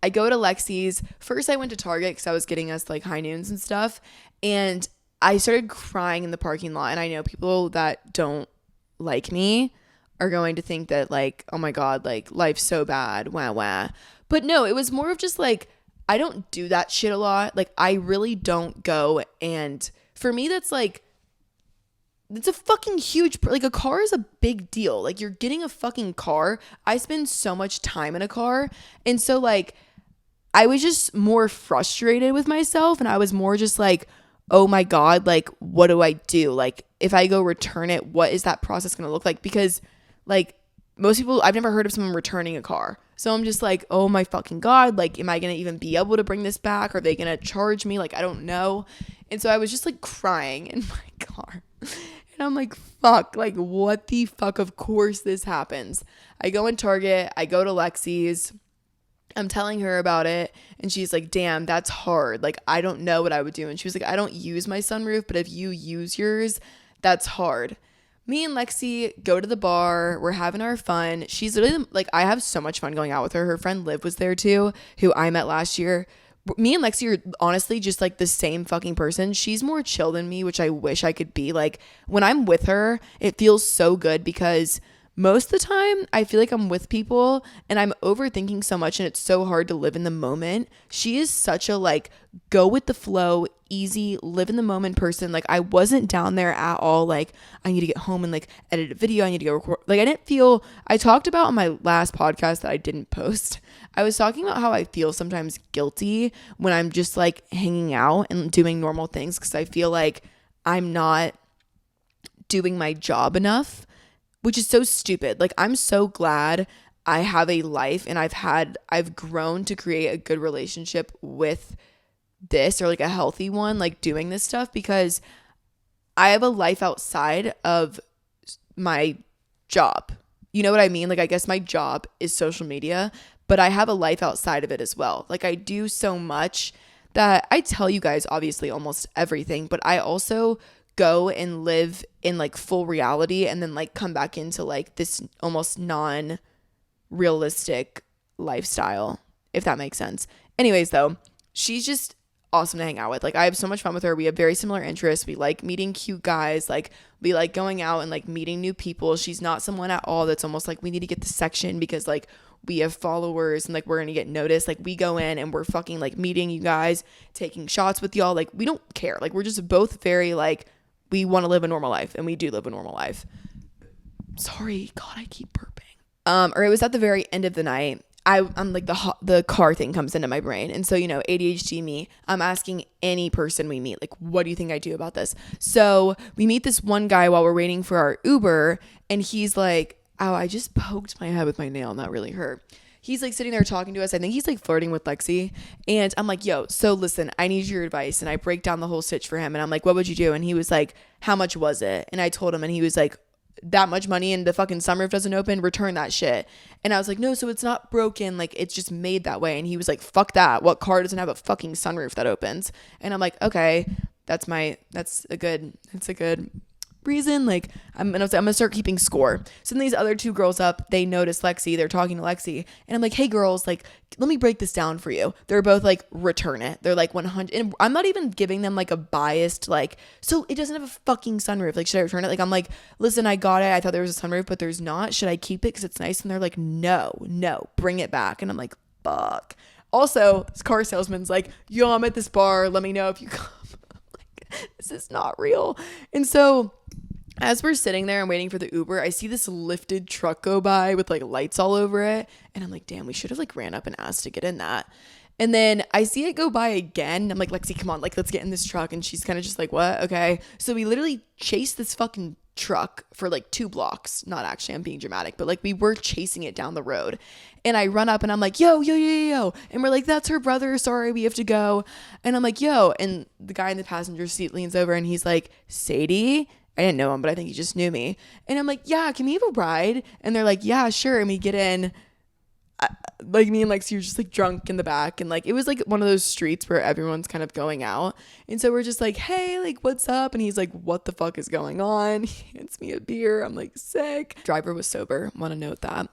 I go to Lexi's. First I went to Target because I was getting us like high noons and stuff. And I started crying in the parking lot. And I know people that don't like me are going to think that like, oh my God, like life's so bad. Wah, wah. But no, it was more of just like, I don't do that shit a lot. Like I really don't go. And for me, that's like, it's a fucking huge, like a car is a big deal. Like you're getting a fucking car. I spend so much time in a car. And so like, I was just more frustrated with myself. And I was more just like, oh my God, like, what do I do? Like if I go return it, what is that process going to look like? Because like most people, I've never heard of someone returning a car. So I'm just like, oh my fucking God, like, am I going to even be able to bring this back? Are they going to charge me? Like, I don't know. And so I was just like crying in my car. And I'm like, fuck, like, what the fuck? Of course this happens. I go in Target. I go to Lexi's. I'm telling her about it. And she's like, damn, that's hard. Like, I don't know what I would do. And she was like, I don't use my sunroof, but if you use yours, that's hard. Me and Lexi go to the bar. We're having our fun. She's literally like, I have so much fun going out with her. Her friend Liv was there too, who I met last year. Me and Lexi are honestly just like the same fucking person. She's more chill than me, which I wish I could be. Like when I'm with her, it feels so good because most of the time I feel like I'm with people and I'm overthinking so much and it's so hard to live in the moment. She is such a like go with the flow, easy, live in the moment person. Like I wasn't down there at all like I need to get home and like edit a video, I need to go record. Like I talked about on my last podcast that I didn't post. I was talking about how I feel sometimes guilty when I'm just like hanging out and doing normal things because I feel like I'm not doing my job enough, which is so stupid. Like I'm so glad I have a life and I've grown to create a good relationship with this or like a healthy one, like doing this stuff because I have a life outside of my job. You know what I mean? Like I guess my job is social media, but I have a life outside of it as well. Like I do so much that I tell you guys obviously almost everything, but I also go and live in like full reality and then like come back into like this almost non-realistic lifestyle, if that makes sense. Anyways, though, she's just awesome to hang out with. Like I have so much fun with her. We have very similar interests. We like meeting cute guys. Like we like going out and like meeting new people. She's not someone at all that's almost like we need to get the section because like we have followers and like we're gonna get noticed. Like we go in and we're fucking like meeting you guys, taking shots with y'all. Like we don't care. Like we're just both very like we want to live a normal life and we do live a normal life. Sorry, God, I keep burping. Or it was at the very end of the night. I'm like the car thing comes into my brain. And so, you know, ADHD me, I'm asking any person we meet, like, what do you think I do about this? So we meet this one guy while we're waiting for our Uber and he's like, ow, I just poked my head with my nail and that really hurt. He's like sitting there talking to us. I think he's like flirting with Lexi. And I'm like, yo, so listen, I need your advice. And I break down the whole stitch for him. And I'm like, what would you do? And he was like, how much was it? And I told him and he was like, that much money and the fucking sunroof doesn't open, return that shit. And I was like, no, so it's not broken, like it's just made that way. And he was like, fuck that, what car doesn't have a fucking sunroof that opens? And I'm like, okay, that's a good reason. Like I'm gonna start keeping score. So then these other two girls up, they notice Lexi, they're talking to Lexi, and I'm like, hey girls, like let me break this down for you. They're both like, return it. They're like 100, and I'm not even giving them like a biased like, so it doesn't have a fucking sunroof, like should I return it? Like I'm like, listen, I got it, I thought there was a sunroof but there's not, should I keep it because it's nice? And they're like, no, bring it back. And I'm like, fuck. Also, this car salesman's like, yo, I'm at this bar, let me know if you come. Like, this is not real. And so as we're sitting there and waiting for the Uber, I see this lifted truck go by with like lights all over it. And I'm like, damn, we should have like ran up and asked to get in that. And then I see it go by again. I'm like, Lexi, come on, like let's get in this truck. And she's kind of just like, what? Okay. So we literally chased this fucking truck for like 2 blocks. Not actually, I'm being dramatic, but like we were chasing it down the road. And I run up and I'm like, yo. And we're like, that's her brother. Sorry, we have to go. And I'm like, yo. And the guy in the passenger seat leans over and he's like, Sadie? I didn't know him, but I think he just knew me. And I'm like, yeah, can we have a ride? And they're like, yeah, sure. And we get in. Like me and Lexi were just like drunk in the back, and like it was like one of those streets where everyone's kind of going out, and so we're just like, hey, like what's up? And he's like, what the fuck is going on? He hands me a beer. I'm like, sick. Driver was sober, want to note that.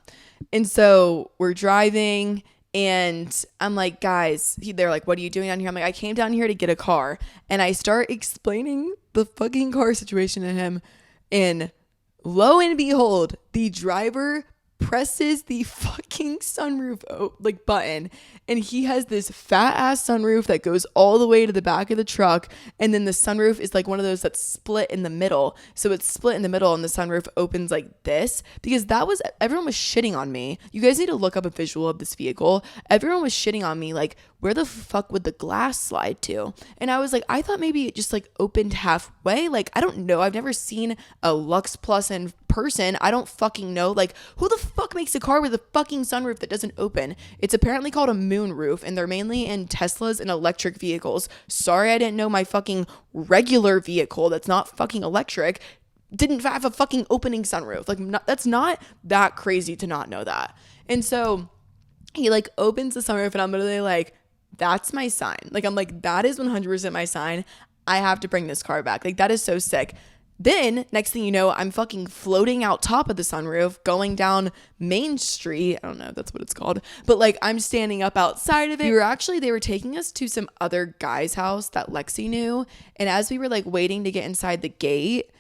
And so we're driving and I'm like, guys, they're like, what are you doing down here? I'm like, I came down here to get a car. And I start explaining the fucking car situation to him, and lo and behold, the driver presses the fucking sunroof like button, and he has this fat ass sunroof that goes all the way to the back of the truck, and then the sunroof is like one of those that's split in the middle. So it's split in the middle and the sunroof opens like this, because everyone was shitting on me. You guys need to look up a visual of this vehicle. Everyone was shitting on me like, where the fuck would the glass slide to? And I was like, I thought maybe it just like opened halfway. Like, I don't know. I've never seen a Lux Plus in person. I don't fucking know. Like, who the fuck makes a car with a fucking sunroof that doesn't open? It's apparently called a moon roof, and they're mainly in Teslas and electric vehicles. Sorry, I didn't know my fucking regular vehicle that's not fucking electric didn't have a fucking opening sunroof. Like, that's not that crazy to not know that. And so he like opens the sunroof, and I'm literally like, that's my sign. Like, I'm like, that is 100% my sign. I have to bring this car back. Like, that is so sick. Then next thing you know, I'm fucking floating out top of the sunroof, going down Main Street. I don't know if that's what it's called, but like I'm standing up outside of it. They were taking us to some other guy's house that Lexi knew. And as we were like waiting to get inside the gate,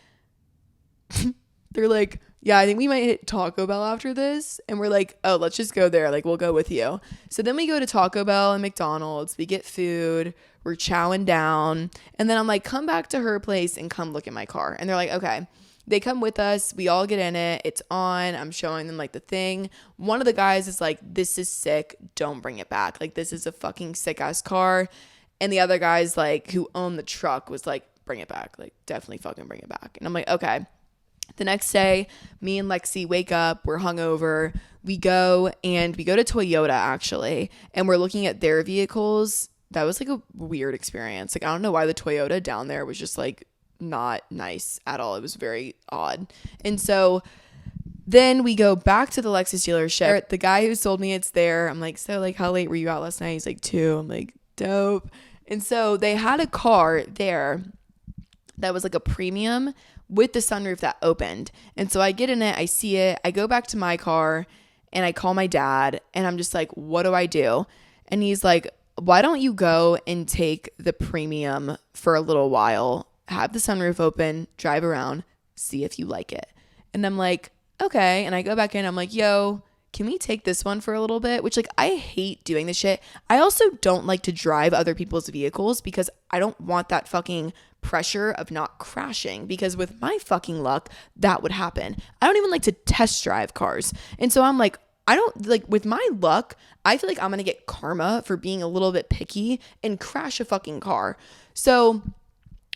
they're like, yeah, I think we might hit Taco Bell after this. And we're like, oh, let's just go there. Like, we'll go with you. So then we go to Taco Bell and McDonald's. We get food. We're chowing down. And then I'm like, come back to her place and come look at my car. And they're like, okay. They come with us. We all get in it. It's on. I'm showing them like the thing. One of the guys is like, this is sick. Don't bring it back. Like, this is a fucking sick ass car. And the other guys like who owned the truck was like, bring it back. Like, definitely fucking bring it back. And I'm like, okay. The next day, me and Lexi wake up, we're hungover, we go to Toyota actually, and we're looking at their vehicles. That was like a weird experience. Like, I don't know why the Toyota down there was just like not nice at all. It was very odd. And so then we go back to the Lexus dealership. The guy who sold me it's there. I'm like, so like, how late were you out last night? He's like, 2. I'm like, dope. And so they had a car there that was like a premium with the sunroof that opened. And so I get in it, I see it, I go back to my car and I call my dad and I'm just like, what do I do? And he's like, why don't you go and take the premium for a little while, have the sunroof open, drive around, see if you like it. And I'm like, okay. And I go back in, I'm like, yo, can we take this one for a little bit? Which like, I hate doing this shit. I also don't like to drive other people's vehicles because I don't want that fucking pressure of not crashing, because with my fucking luck, that would happen. I don't even like to test drive cars. And so I'm like, I don't like, with my luck, I feel like I'm going to get karma for being a little bit picky and crash a fucking car. So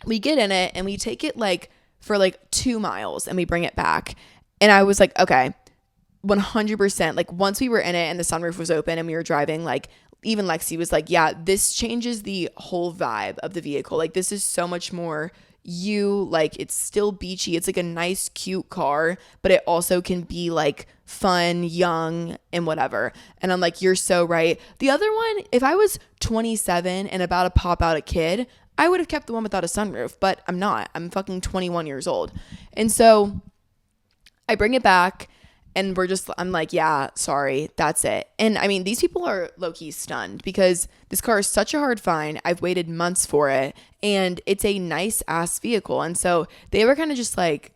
we get in it and we take it like for like 2 miles and we bring it back. And I was like, okay, 100%. Like once we were in it and the sunroof was open and we were driving, like even Lexi was like, yeah, this changes the whole vibe of the vehicle. Like, this is so much more you, like, it's still beachy. It's like a nice, cute car, but it also can be like fun, young, and whatever. And I'm like, you're so right. The other one, if I was 27 and about to pop out a kid, I would have kept the one without a sunroof, but I'm not. I'm fucking 21 years old. And so I bring it back and I'm like, yeah, sorry, that's it. And I mean, these people are low-key stunned because this car is such a hard find. I've waited months for it and it's a nice ass vehicle. And so they were kind of just like,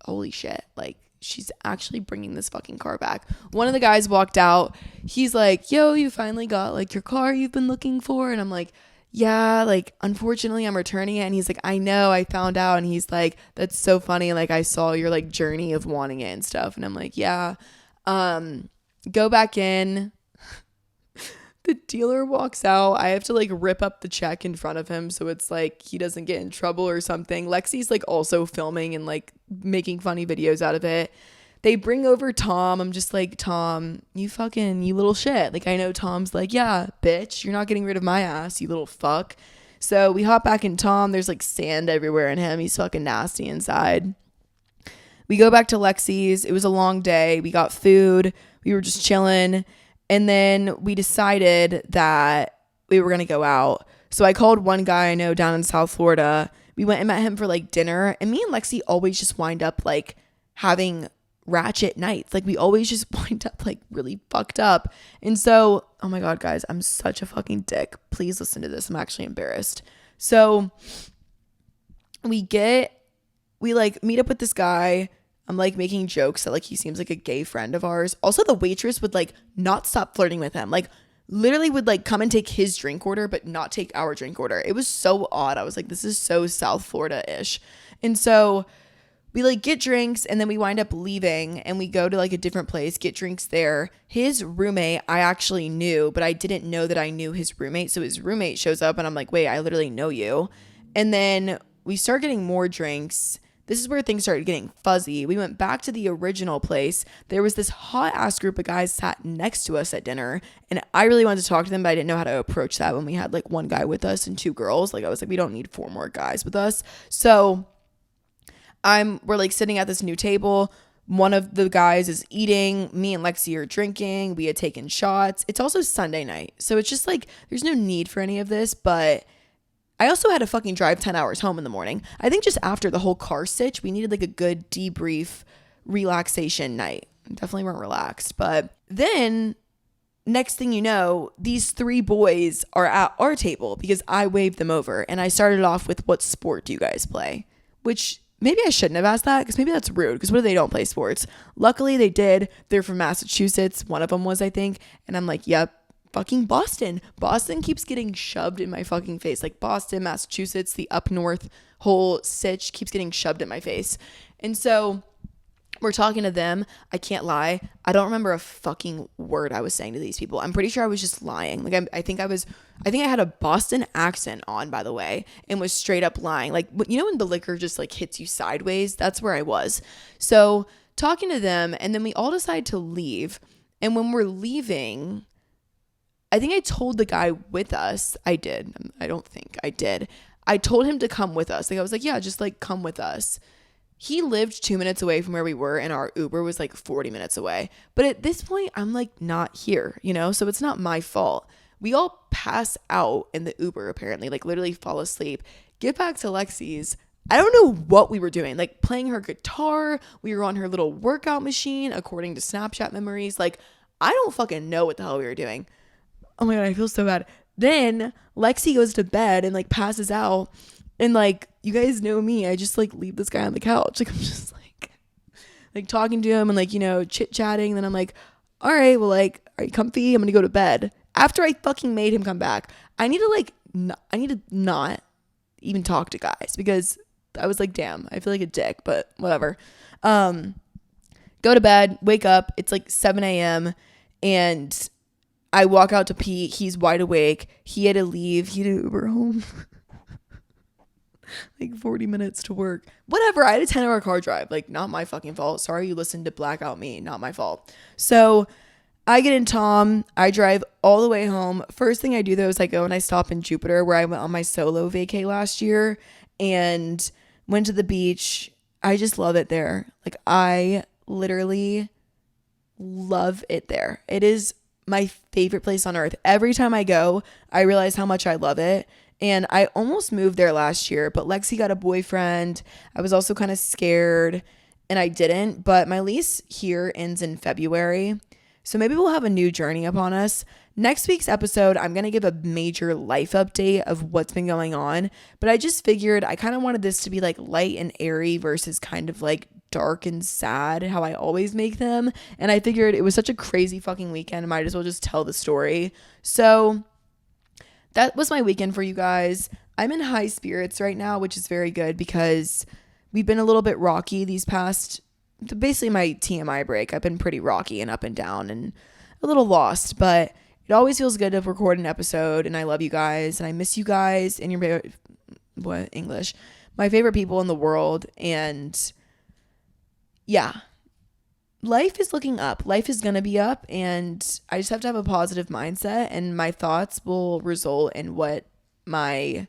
holy shit, like she's actually bringing this fucking car back. One of the guys walked out. He's like, yo, you finally got like your car you've been looking for. And I'm like, yeah, like unfortunately I'm returning it. And he's like, I know, I found out. And he's like, that's so funny, like I saw your like journey of wanting it and stuff. And I'm like, yeah. Go back in. The dealer walks out. I have to like rip up the check in front of him so it's like he doesn't get in trouble or something. Lexi's like also filming and like making funny videos out of it. They bring over Tom. I'm just like, Tom, you little shit. Like, I know Tom's like, yeah, bitch, you're not getting rid of my ass, you little fuck. So we hop back in Tom. There's like sand everywhere in him. He's fucking nasty inside. We go back to Lexi's. It was a long day. We got food. We were just chilling. And then we decided that we were going to go out. So I called one guy I know down in South Florida. We went and met him for like dinner. And me and Lexi always just wind up like having ratchet nights. Like we always just wind up like really fucked up. And so, oh my God, guys, I'm such a fucking dick. Please listen to this. I'm actually embarrassed. So we like meet up with this guy. I'm like making jokes that like he seems like a gay friend of ours. Also, the waitress would like not stop flirting with him. Like literally would like come and take his drink order, but not take our drink order. It was so odd. I was like, this is so South Florida-ish. And so we like get drinks and then we wind up leaving and we go to like a different place, get drinks there. His roommate, I actually knew, but I didn't know that I knew his roommate. So his roommate shows up and I'm like, wait, I literally know you. And then we start getting more drinks. This is where things started getting fuzzy. We went back to the original place. There was this hot ass group of guys sat next to us at dinner. And I really wanted to talk to them, but I didn't know how to approach that when we had like one guy with us and two girls. Like I was like, we don't need 4 more guys with us. So we're like sitting at this new table. One of the guys is eating. Me and Lexi are drinking. We had taken shots. It's also Sunday night. So it's just like, there's no need for any of this, but I also had to fucking drive 10 hours home in the morning. I think just after the whole car sitch, we needed like a good debrief relaxation night. Definitely weren't relaxed. But then next thing you know, these 3 boys are at our table because I waved them over. And I started off with, what sport do you guys play? Which maybe I shouldn't have asked that because maybe that's rude because what if they don't play sports? Luckily they did. They're from Massachusetts. One of them was, I think. And I'm like, yep. Fucking Boston. Boston keeps getting shoved in my fucking face. Like Boston, Massachusetts, the up north whole sitch keeps getting shoved in my face. And so we're talking to them. I can't lie. I don't remember a fucking word I was saying to these people. I'm pretty sure I was just lying. Like I think I had a Boston accent on, by the way, and was straight up lying. Like, you know when the liquor just like hits you sideways? That's where I was. So talking to them, and then we all decide to leave. And when we're leaving, I think I told the guy with us, I did. I don't think I did. I told him to come with us. Like I was like, yeah, just like come with us. He lived 2 minutes away from where we were and our Uber was like 40 minutes away. But at this point, I'm like not here, you know? So it's not my fault. We all pass out in the Uber apparently, like literally fall asleep. Get back to Lexi's. I don't know what we were doing, like playing her guitar. We were on her little workout machine according to Snapchat memories. Like I don't fucking know what the hell we were doing. Oh my God, I feel so bad. Then Lexi goes to bed and like passes out. And like, you guys know me. I just like leave this guy on the couch. Like I'm just like talking to him and like, you know, chit chatting. Then I'm like, all right, well, like, are you comfy? I'm going to go to bed. After I fucking made him come back, I need to not even talk to guys because I was like, damn, I feel like a dick, but whatever. Go to bed, wake up. It's like 7 a.m. and I walk out to pee. He's wide awake. He had to leave. He had to Uber home. Like 40 minutes to work. Whatever. I had a 10-hour car drive. Like, not my fucking fault. Sorry you listened to Blackout Me. Not my fault. So I get in Tom. I drive all the way home. First thing I do, though, is I go and I stop in Jupiter where I went on my solo vacay last year and went to the beach. I just love it there. Like, I literally love it there. It is my favorite place on earth. Every time I go, I realize how much I love it. And I almost moved there last year, but Lexi got a boyfriend. I was also kind of scared and I didn't. But my lease here ends in February. So maybe we'll have a new journey upon us. Next week's episode, I'm going to give a major life update of what's been going on. But I just figured I kind of wanted this to be like light and airy versus kind of like dark and sad, how I always make them. And I figured it was such a crazy fucking weekend. I might as well just tell the story. So that was my weekend for you guys. I'm in high spirits right now, which is very good because we've been a little bit rocky these past, basically my TMI break. I've been pretty rocky and up and down and a little lost, but it always feels good to record an episode, and I love you guys and I miss you guys and your English, my favorite people in the world. And yeah, life is looking up. Life is going to be up, and I just have to have a positive mindset, and my thoughts will result in what my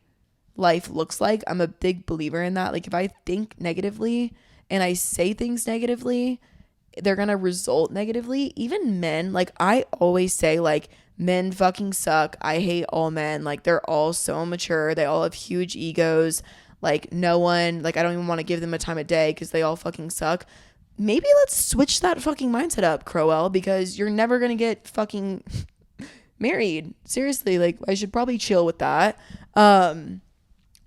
life looks like. I'm a big believer in that. Like, if I think negatively and I say things negatively, they're going to result negatively. Even men, like, I always say, like, men fucking suck. I hate all men. Like, they're all so immature. They all have huge egos. Like, no one, like, I don't even want to give them a time of day because they all fucking suck. Maybe let's switch that fucking mindset up, Crowell, because you're never going to get fucking married. Seriously, like, I should probably chill with that.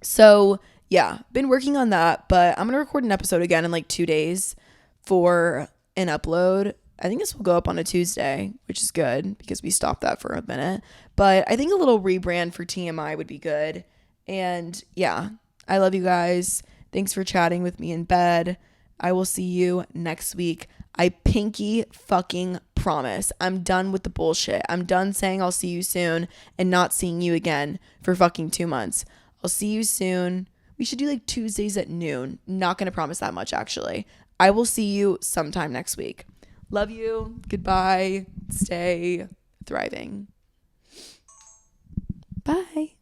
So yeah, been working on that, but I'm going to record an episode again in like 2 days for an upload. I think this will go up on a Tuesday, which is good because we stopped that for a minute. But I think a little rebrand for TMI would be good. And yeah, I love you guys. Thanks for chatting with me in bed. I will see you next week. I pinky fucking promise. I'm done with the bullshit. I'm done saying I'll see you soon and not seeing you again for fucking 2 months. I'll see you soon. We should do like Tuesdays at noon. Not going to promise that much, actually. I will see you sometime next week. Love you. Goodbye. Stay thriving. Bye.